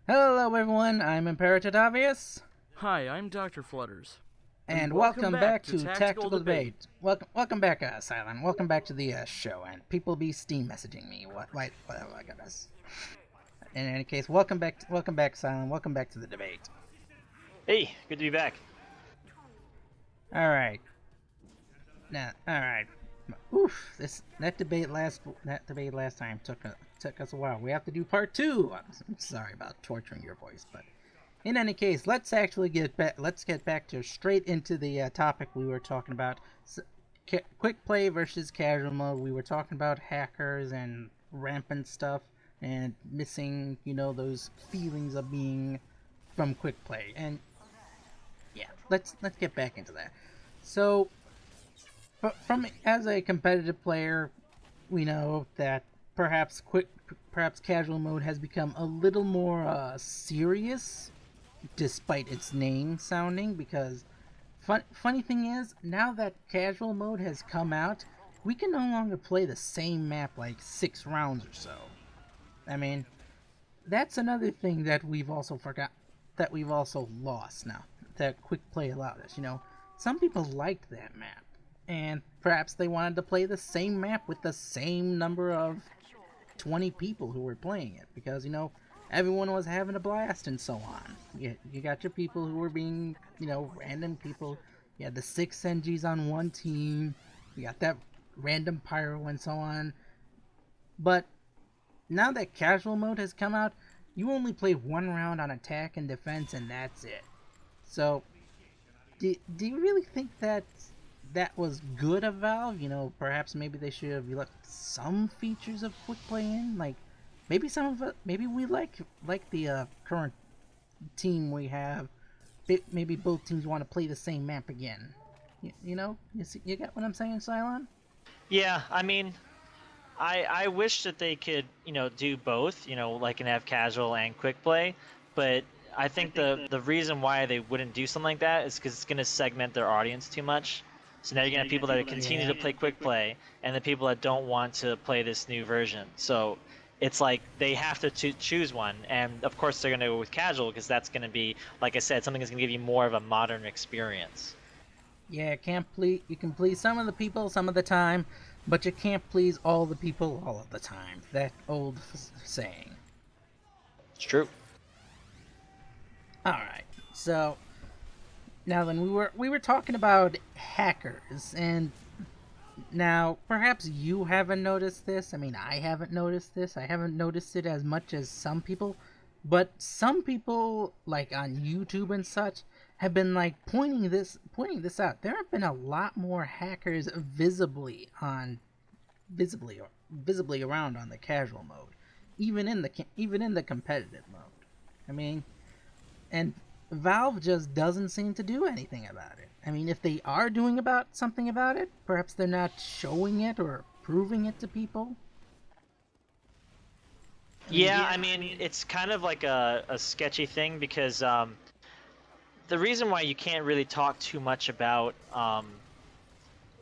Hello everyone, I'm Imperatordavius, Hi, I'm Doctor Flutters, and welcome welcome back back to to Tactical Tactical Debate. Debate. Welcome back, Silent. Welcome back to the show, and people be steam messaging me. Whatever, I guess. In any case, welcome back, Silent. Welcome back to the debate. Hey, good to be back. All right, all right. Oof, that debate last time took us a while. We have to do part two. I'm sorry about torturing your voice, but in any case, let's actually get back. Let's get back to straight into the topic we were talking about: quick play versus casual mode. We were talking about hackers and rampant stuff and missing, those feelings of being from quick play. And yeah, let's get back into that. So, from as a competitive player, we know that perhaps casual mode has become a little more serious despite its name sounding, because funny thing is, now that casual mode has come out, we can no longer play the same map like 6 rounds or so. I mean, that's another thing that we've also lost now that quick play allowed us. Some people liked that map, and perhaps they wanted to play the same map with the same number of 20 people who were playing it, because everyone was having a blast and so on. You got your people who were being, random people. You had the 6 NGs on one team. You got that random pyro and so on. But now that casual mode has come out, you only play one round on attack and defense, and that's it. So, do you really think that was good of Valve? Perhaps maybe they should have left some features of quick play in, like maybe some of it. Maybe we like the current team we have. Maybe both teams want to play the same map again. You get what I'm saying, Cylon? Yeah, I wish that they could, do both, like and have casual and quick play, but I think the reason why they wouldn't do something like that is because it's going to segment their audience too much. So now you're going to have people that continue to play quick play and the people that don't want to play this new version. So it's like they have to choose one, and of course they're going to go with casual because that's going to be, like I said, something that's going to give you more of a modern experience. Yeah, you can please some of the people some of the time, but you can't please all the people all of the time. That old saying. It's true. All right. So now then, we were talking about hackers, and now perhaps you haven't noticed this. I mean, I haven't noticed this. I haven't noticed it as much as some people, but some people like on YouTube and such have been like pointing this out. There have been a lot more hackers visibly around on the casual mode, even in the competitive mode. I mean, and Valve just doesn't seem to do anything about it. I mean, if they are doing about something about it, perhaps they're not showing it or proving it to people. I mean, Yeah, it's kind of like a sketchy thing because the reason why you can't really talk too much about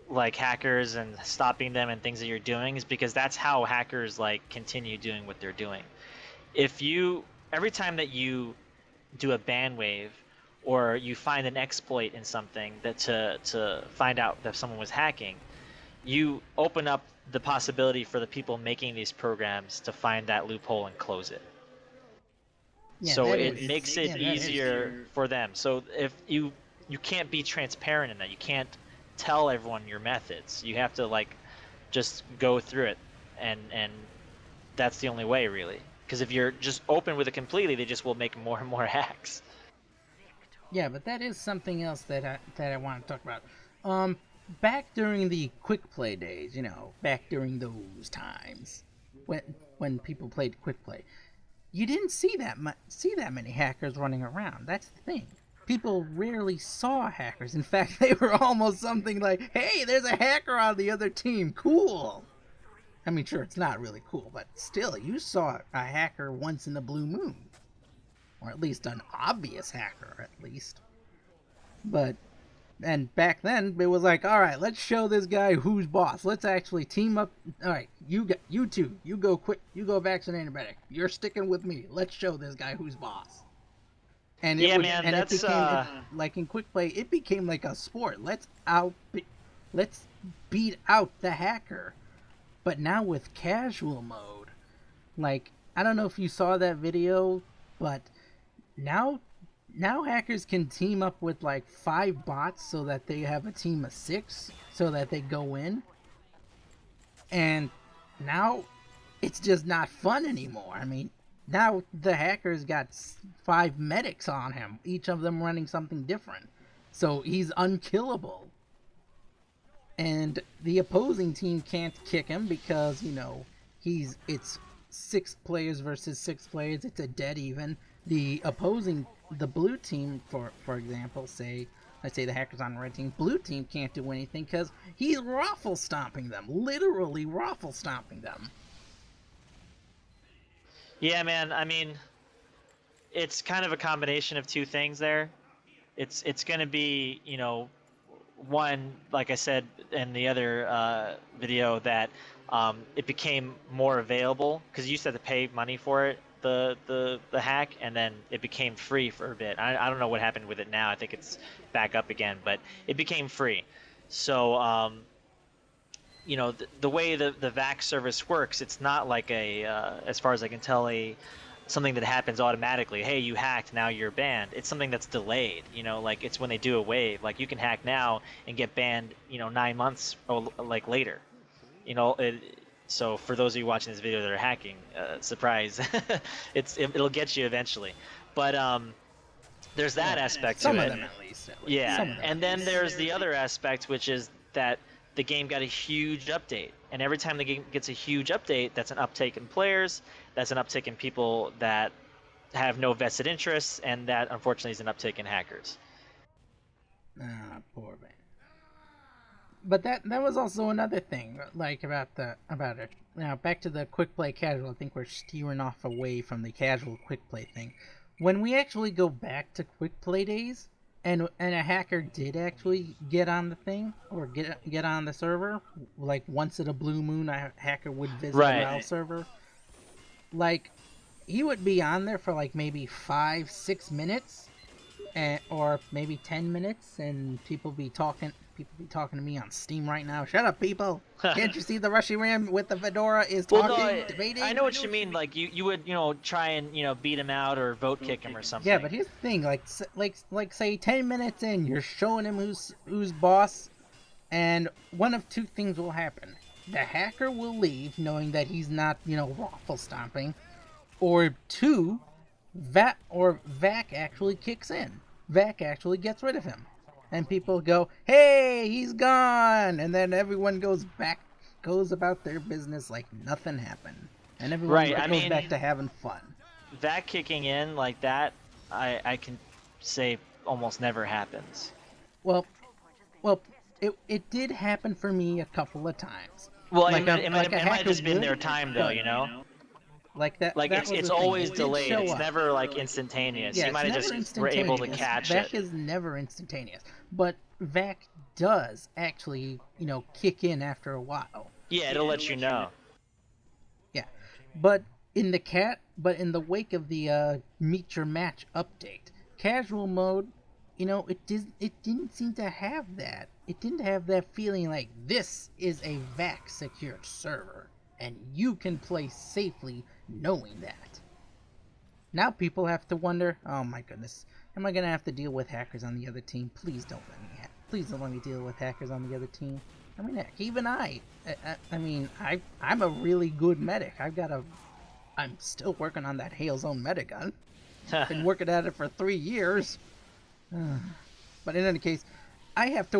like hackers and stopping them and things that you're doing is because that's how hackers like continue doing what they're doing. If you every time that you do a ban wave or you find an exploit in something that to find out that someone was hacking, you open up the possibility for the people making these programs to find that loophole and close it. yeah, So that it is. makes it Yeah, that is easier true. for them. So if you can't be transparent in that, you can't tell everyone your methods. You have to like just go through it, and that's the only way really. Because if you're just open with it completely, they just will make more and more hacks. Yeah, but that is something else that I want to talk about. Um, Back during the quick play days, back during those times when people played quick play, you didn't see that many hackers running around. That's the thing. People rarely saw hackers. In fact, they were almost something like, "Hey, there's a hacker on the other team. Cool." I mean, sure, it's not really cool, but still, you saw a hacker once in a blue moon, or at least an obvious hacker, at least. But And back then, it was like, all right, let's show this guy who's boss. Let's actually team up. All right, you two, you go quick, you go vaccinate medic. You're sticking with me. Let's show this guy who's boss. And Yeah, it was, man, and that's it became like in Quickplay, it became like a sport. Let's beat out the hacker. But now with casual mode, like I don't know if you saw that video, but now hackers can team up with like 5 bots so that they have a team of 6 so that they go in. And now it's just not fun anymore. I mean, now the hacker's got 5 medics on him, each of them running something different. So he's unkillable. And the opposing team can't kick him because, it's 6 players versus 6 players. It's a dead even. The blue team, for example, let's say the hacker's on the red team, blue team can't do anything because he's raffle stomping them, literally raffle stomping them. Yeah, man. I mean, it's kind of a combination of two things there. It's going to be, one, like I said in the other video, that it became more available because you used to have to pay money for it, the hack, and then it became free for a bit. I don't know what happened with it now. I think it's back up again, but it became free. So the way the VAC service works, it's not like as far as I can tell, something that happens automatically. Hey, you hacked, now you're banned. It's something that's delayed. Like it's when they do a wave. Like you can hack now and get banned, 9 months or like later. So for those of you watching this video that are hacking, surprise, it'll get you eventually. But there's that aspect to it. Some of them at least. Yeah, and then there's the other aspect, which is that the game got a huge update, and every time the game gets a huge update, that's an uptake in players, that's an uptick in people that have no vested interests, and that unfortunately is an uptick in hackers. Ah, poor man. But that was also another thing, like about it. Now back to the quick play casual. I think we're steering off away from the casual quick play thing. When we actually go back to quick play days, and a hacker did actually get on the thing or get on the server, like once in a blue moon, a hacker would visit the RAL server. Like he would be on there for like maybe 5-6 minutes, or maybe 10 minutes, and people be talking to me on Steam right now. Shut up, people! Can't you see the Rushy Ram with the fedora is talking, debating? I know what you mean. Like you would, try and beat him out or vote kick him or something. Yeah, but here's the thing. Like say 10 minutes in, you're showing him who's boss, and one of two things will happen. The hacker will leave, knowing that he's not, raffle stomping, or two, VAC actually kicks in. VAC actually gets rid of him. And people go, hey, he's gone! And then everyone goes about their business like nothing happened. And everyone goes back to having fun. That kicking in like that, I can say almost never happens. Well, it did happen for me a couple of times. Well, it might have just been their time, though, Like that. Like it's always delayed. It's never like instantaneous. Yeah, you might have just were able to catch it. VAC is never instantaneous, but VAC does actually, kick in after a while. Yeah, it'll let you know. Yeah, but in the wake of the Meet Your Match update, casual mode, it didn't seem to have that. It didn't have that feeling like this is a VAC secured server, and you can play safely knowing that. Now people have to wonder, oh my goodness, am I gonna have to deal with hackers on the other team? Please don't let me deal with hackers on the other team. I mean, heck, even I'm a really good medic. I'm still working on that Hail Zone medigun. Been working at it for 3 years. But in any case, I have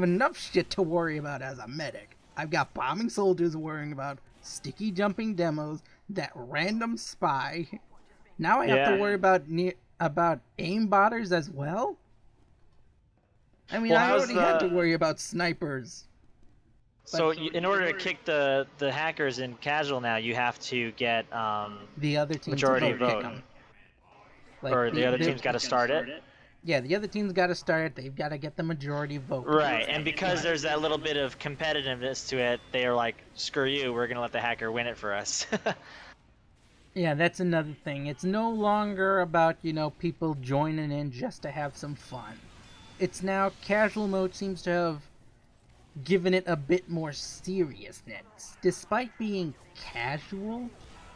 enough shit to worry about as a medic. I've got bombing soldiers worrying about, sticky jumping demos, that random spy. Now I have to worry about aimbotters as well? I mean, I already had to worry about snipers. So in order to kick the hackers in casual now, you have to get the other team majority to vote. Or the other team's got to start it? Yeah, the other team's got to start it. They've got to get the majority vote. Right, and because there's that little bit of competitiveness to it, they are like, screw you, we're gonna let the hacker win it for us. Yeah, that's another thing. It's no longer about, people joining in just to have some fun. It's now casual mode seems to have given it a bit more seriousness. Despite being casual,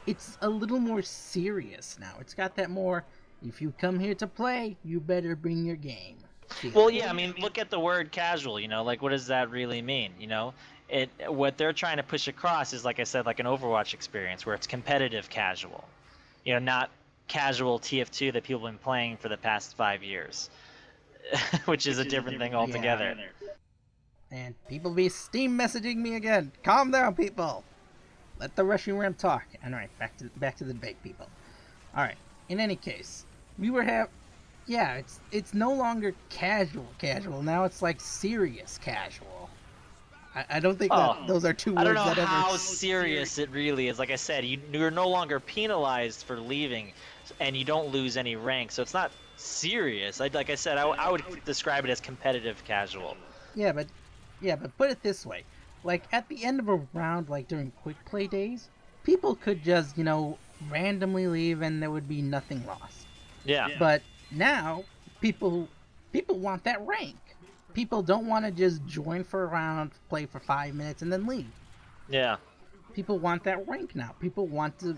it's a little more serious now. It's got that more, if you come here to play, you better bring your game feeling. Well, yeah, I mean, look at the word casual, like what does that really mean, what they're trying to push across is, like I said, like an Overwatch experience where it's competitive casual. Not casual TF2 that people have been playing for the past 5 years, which is a different thing altogether. Yeah. And people be Steam messaging me again. Calm down, people. Let the Russian Ram talk. Alright, back to the debate, people. Alright, in any case, it's no longer casual. Now it's like serious casual. I don't think that those are two words I don't know that ever... how serious it really is. Like I said, you're no longer penalized for leaving, and you don't lose any rank, so it's not serious. Like I said, I would describe it as competitive casual. Yeah, but put it this way. Like, at the end of a round, like during Quickplay days, people could just, randomly leave and there would be nothing lost. Yeah. But now, people want that rank. People don't want to just join for a round, play for 5 minutes, and then leave. Yeah. People want that rank now. People want to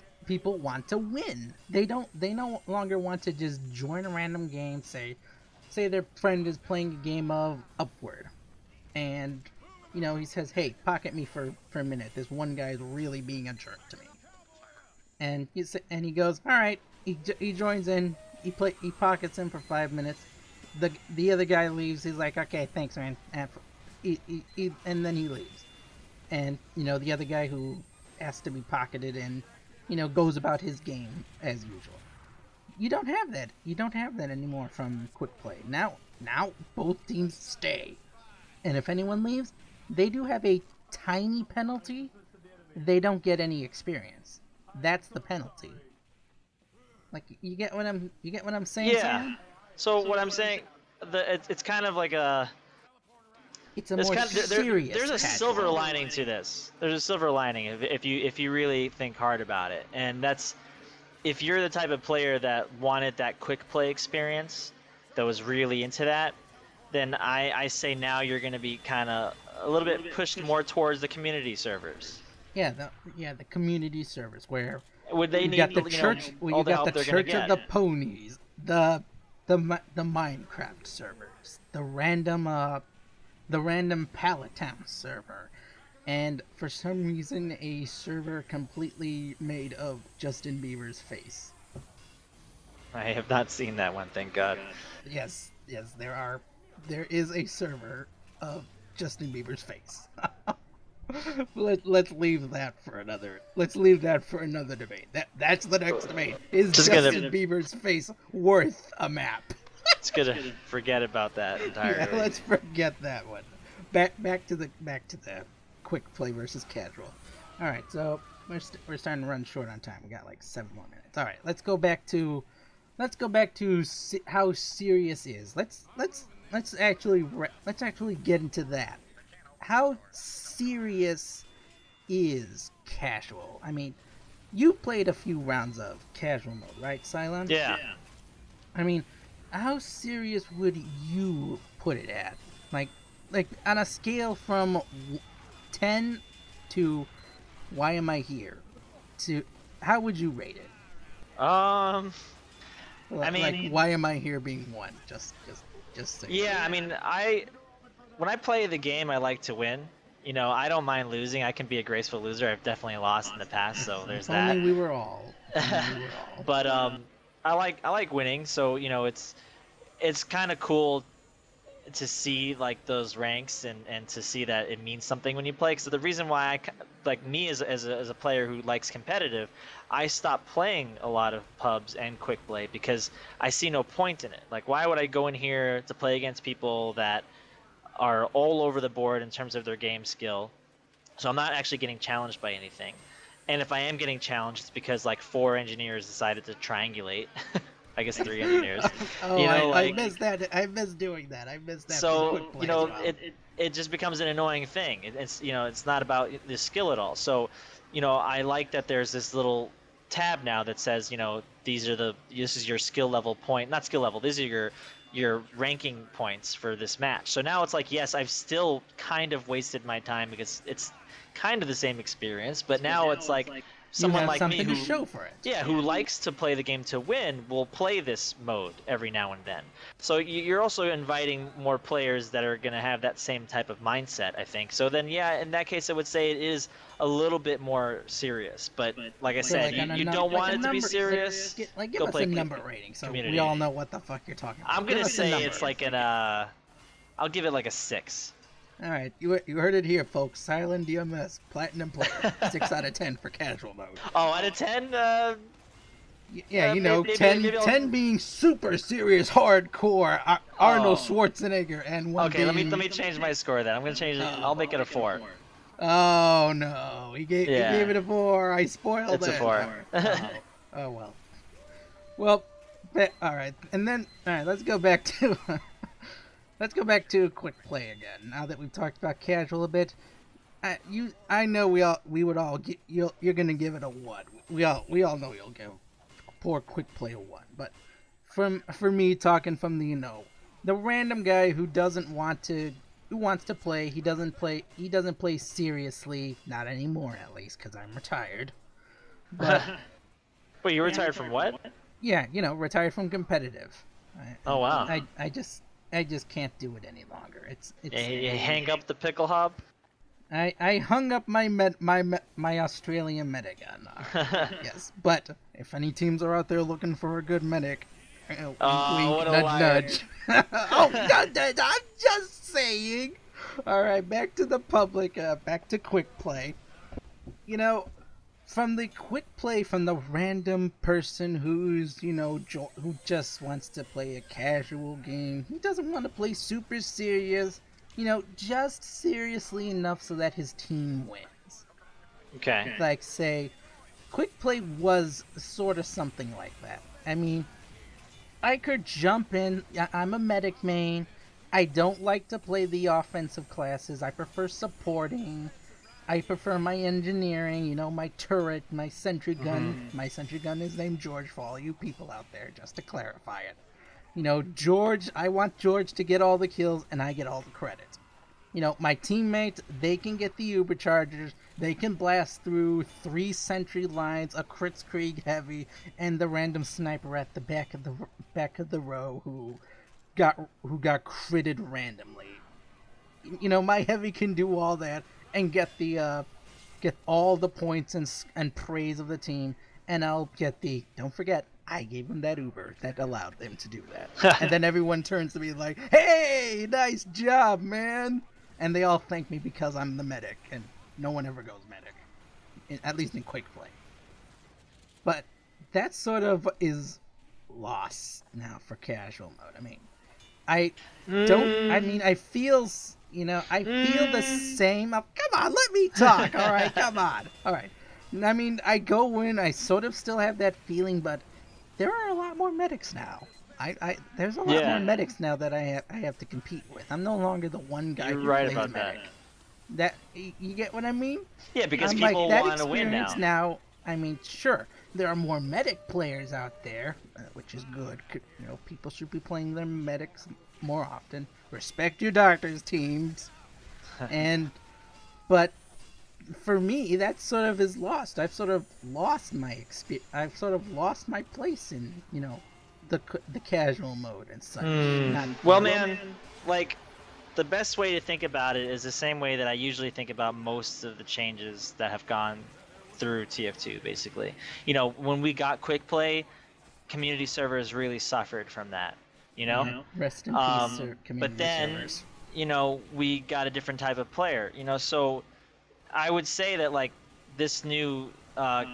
win. They no longer want to just join a random game, say their friend is playing a game of Upward, and he says, hey, pocket me for a minute. This one guy is really being a jerk to me. And he goes, all right. He joins in. He pockets him for 5 minutes. The other guy leaves. He's like, okay, thanks, man. And then he leaves. And the other guy who has to be pocketed and goes about his game as usual. You don't have that. You don't have that anymore from Quickplay. Now both teams stay. And if anyone leaves, they do have a tiny penalty. They don't get any experience. That's the penalty. Like, you get what I'm saying? Yeah. Sam? So what I'm saying, it's kind of like a. It's a more serious. There's a casual. silver lining to this. There's a silver lining if you really think hard about it, and that's if you're the type of player that wanted that quick play experience, that was really into that, then I say now you're going to be kind of a little bit pushed more towards the community servers. Yeah, the community servers where would they you got the church, you got the Church of the Ponies, the Minecraft servers, the random Pallet Town server, and for some reason a server completely made of Justin Bieber's face. I have not seen that one, thank God. Yes, there is a server of Justin Bieber's face. Let's leave that for another. Let's leave that for another debate. That's the next debate. Is Justin Bieber's face worth a map? It's gonna forget about that entirely. Yeah, let's forget that one. Back to the quick play versus casual. All right, so we're starting to run short on time. We got like 7 more minutes. All right, let's go back to how serious is. Let's actually get into that. How serious is casual? I mean, you played a few rounds of casual mode, right, Cylon? Yeah. I mean, how serious would you put it at? Like on a scale from 10 to why am I here? To how would you rate it? I mean, like why am I here being 1? Just say. Yeah, I mean, when I play the game, I like to win. I don't mind losing. I can be a graceful loser. I've definitely lost in the past, so there's that. Only we were all. But I like winning, so it's kind of cool to see like those ranks and to see that it means something when you play. So the reason why as a player who likes competitive, I stopped playing a lot of pubs and quick play because I see no point in it. Like, why would I go in here to play against people that are all over the board in terms of their game skill? So I'm not actually getting challenged by anything. And if I am getting challenged, it's because like 4 engineers decided to triangulate. I guess 3 engineers. Oh, You know, I like missed that. I missed doing that. I missed that. so for Quickplay you know as well. it just becomes an annoying thing. It's it's not about the skill at all. So I like that there's this little tab now that says this is your skill level point, not skill level, these are your ranking points for this match. So now it's like, yes, I've still kind of wasted my time because it's kind of the same experience, but now it's like You someone have like me something who to show for it. yeah, who likes to play the game to win will play this mode every now and then. So you're also inviting more players that are going to have that same type of mindset, I think. So then, yeah, in that case, I would say it is a little bit more serious. But like I So, said, like, on a you num- don't like want a it to be number- serious. Give Go us play a number rating, so community. we all know what the fuck you're talking about. I'm Give gonna us a say number. it's like I'll give it like a 6. All right, you heard it here, folks. Silent DMS Platinum player, 6 out of 10 for casual mode. Oh, out of 10, Yeah, you know, maybe 10, I'll- 10 being super serious, hardcore, Arnold Schwarzenegger, and 1 okay. being... Let me change my score then. I'm gonna change it. I'll make it a 4. Oh no, he gave it a 4. I spoiled It's it. a 4. Oh well. Well, all right, and then let's go back to let's go back to Quickplay again. Now that we've talked about casual a bit, I know you're gonna give it a 1. We all know you'll give poor Quickplay a 1. But for me, talking from the random guy who wants to play, he doesn't play seriously, not anymore at least, because I'm retired. But Wait, you retired from what? yeah, retired from competitive. Oh wow. I just can't do it any longer. It's You hang up the pickle hop. I hung up my Australian medic gun. Yes, but if any teams are out there looking for a good medic, wink, what a nudge, liar. nudge. Oh, I'm just saying. All right, back to the public. Back to Quickplay. From the Quickplay, from the random person who's who just wants to play a casual game. He doesn't want to play super serious. Just seriously enough so that his team wins. Okay. Like, say, Quickplay was sort of something like that. I mean, I could jump in. I'm a medic main. I don't like to play the offensive classes. I prefer supporting. I prefer my engineering, my turret, my sentry gun. Mm-hmm. My sentry gun is named George for all you people out there, just to clarify it. George, I want George to get all the kills, and I get all the credit. My teammates, they can get the Uberchargers, they can blast through 3 sentry lines, a Kritzkrieg heavy, and the random sniper at the back of the row who got critted randomly. My heavy can do all that and get all the points and praise of the team, and I'll get don't forget, I gave him that Uber that allowed them to do that. And then everyone turns to me like, hey, nice job, man. And they all thank me because I'm the medic, and no one ever goes medic, at least in Quickplay. But that sort of is lost now for casual mode. I mean, I feel the same. Oh, come on, let me talk. All right, come on. All right. I mean, I go in, I sort of still have that feeling, but there are a lot more medics now. There's a lot more medics now that I have to compete with. I'm no longer the one guy You're who right plays about medic. That you get what I mean? Yeah, because I'm people like, want to win now. Now, I mean, sure, there are more medic players out there, which is good. People should be playing their medics more often. Respect your doctors teams, but for me, that sort of is lost. I've sort of lost my experience. I've sort of lost my place in the casual mode and such. Well, man, like the best way to think about it is the same way that I usually think about most of the changes that have gone through TF2. Basically, when we got Quickplay, community servers really suffered from that. Rest in peace, community but then, servers. We got a different type of player. So I would say that like this new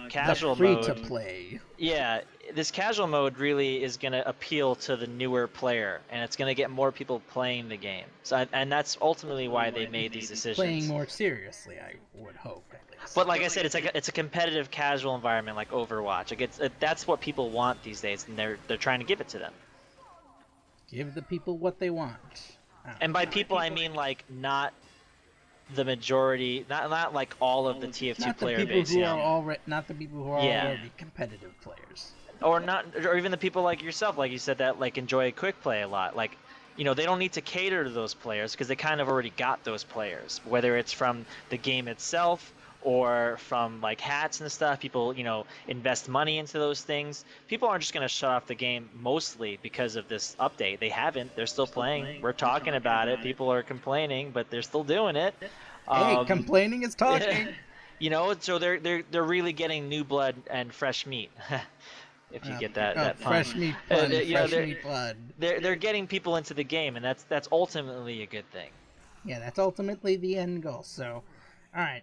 casual free mode, to play. Yeah, this casual mode really is going to appeal to the newer player, and it's going to get more people playing the game. So, and that's ultimately why they made these decisions. Playing more seriously, I would hope, at least. But like I said, it's a competitive, casual environment like Overwatch. That's what people want these days, and they're trying to give it to them. Give the people what they want. And by people, I mean like not the majority, not like all of the TF2 player base, you know. Not the people who are Yeah. already competitive players. Or even the people like yourself, like you said, that like enjoy Quickplay a lot. Like, you know, they don't need to cater to those players because they kind of already got those players, whether it's from the game itself or from like hats and stuff. People, you know, invest money into those things. People aren't just going to shut off the game mostly because of this update. They haven't. They're still playing. We're talking about it. People are complaining, but they're still doing it. Hey, complaining is talking. You know, so they're really getting new blood and fresh meat. If you get that pun. Fresh meat pun. Meat blood. They're getting people into the game, and that's ultimately a good thing. Yeah, that's ultimately the end goal. So, all right,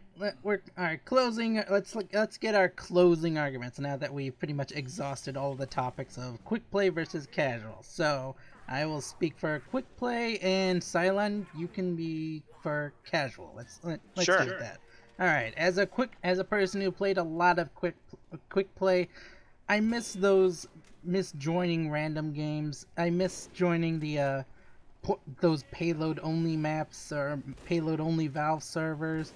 closing. Let's get our closing arguments now that we've pretty much exhausted all the topics of quick play versus casual. So I will speak for quick play, and Cylon, you can be for casual. Let's Sure. do that. All right, as a person who played a lot of quick play, I miss joining random games. I miss joining the those payload only maps or payload only Valve servers,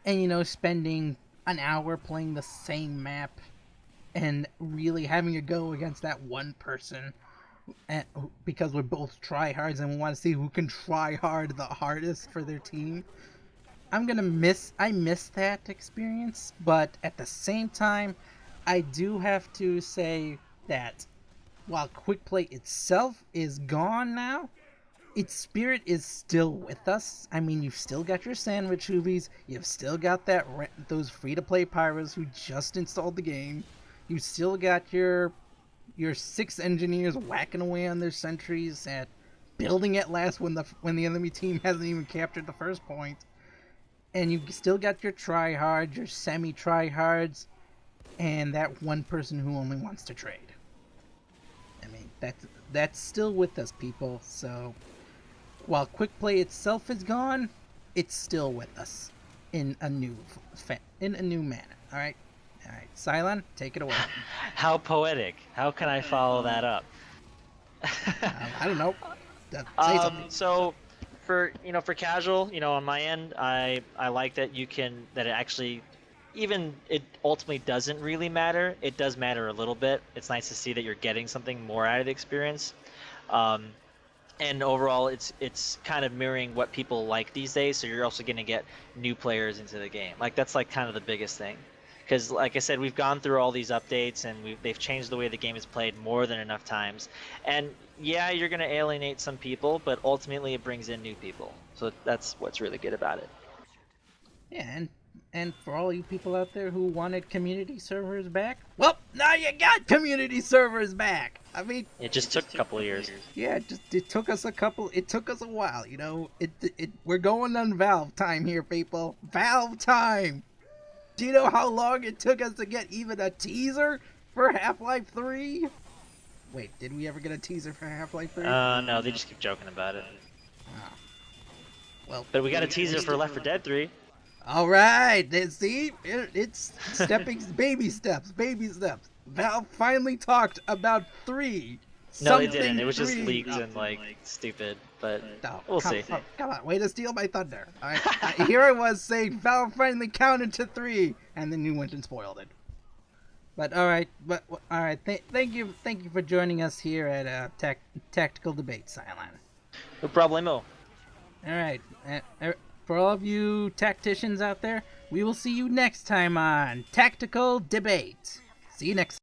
and you know, spending an hour playing the same map and really having to go against that one person, because we're both tryhards and we want to see who can try hard the hardest for their team. I miss that experience, but at the same time, I do have to say that while quick play itself is gone now, its spirit is still with us. I mean, you've still got your sandwich hoovies, you've still got those free-to-play pyros who just installed the game, you still got your 6 engineers whacking away on their sentries at building at last when the enemy team hasn't even captured the first point, and you still got your tryhards, your semi-tryhards, and that one person who only wants to trade. I mean, that's still with us, people. So while quick play itself is gone, it's still with us in a new manner. All right, Cylon, take it away. How poetic! How can I follow that up? I don't know. Say something. So for casual, on my end, I like that it actually, even it ultimately doesn't really matter. It does matter a little bit. It's nice to see that you're getting something more out of the experience. And overall, it's kind of mirroring what people like these days. So you're also going to get new players into the game. Like that's like kind of the biggest thing. Because like I said, we've gone through all these updates and they've changed the way the game is played more than enough times. And yeah, you're going to alienate some people, but ultimately it brings in new people. So that's what's really good about it. Yeah, and for all you people out there who wanted community servers back, well, now you got community servers back. I mean, it just took a couple of years. Yeah, it took us a while, we're going on Valve time here, people. Valve time. Do you know how long it took us to get even a teaser for Half-Life 3? Wait, did we ever get a teaser for Half-Life 3? No, they just keep joking about it. Oh. Well, but we got a teaser for Left 4 Dead 3. All right, see, it's baby steps. Valve finally talked about 3. No, they didn't. It was just leaks and stupid, but we'll see. Come on, way to steal my thunder. All right, here I was saying Valve finally counted to 3, and then you went and spoiled it. But all right, thank you for joining us here at Tactical Debate, Cylon. No problemo. All right. For all of you tacticians out there, we will see you next time on Tactical Debate. See you next time.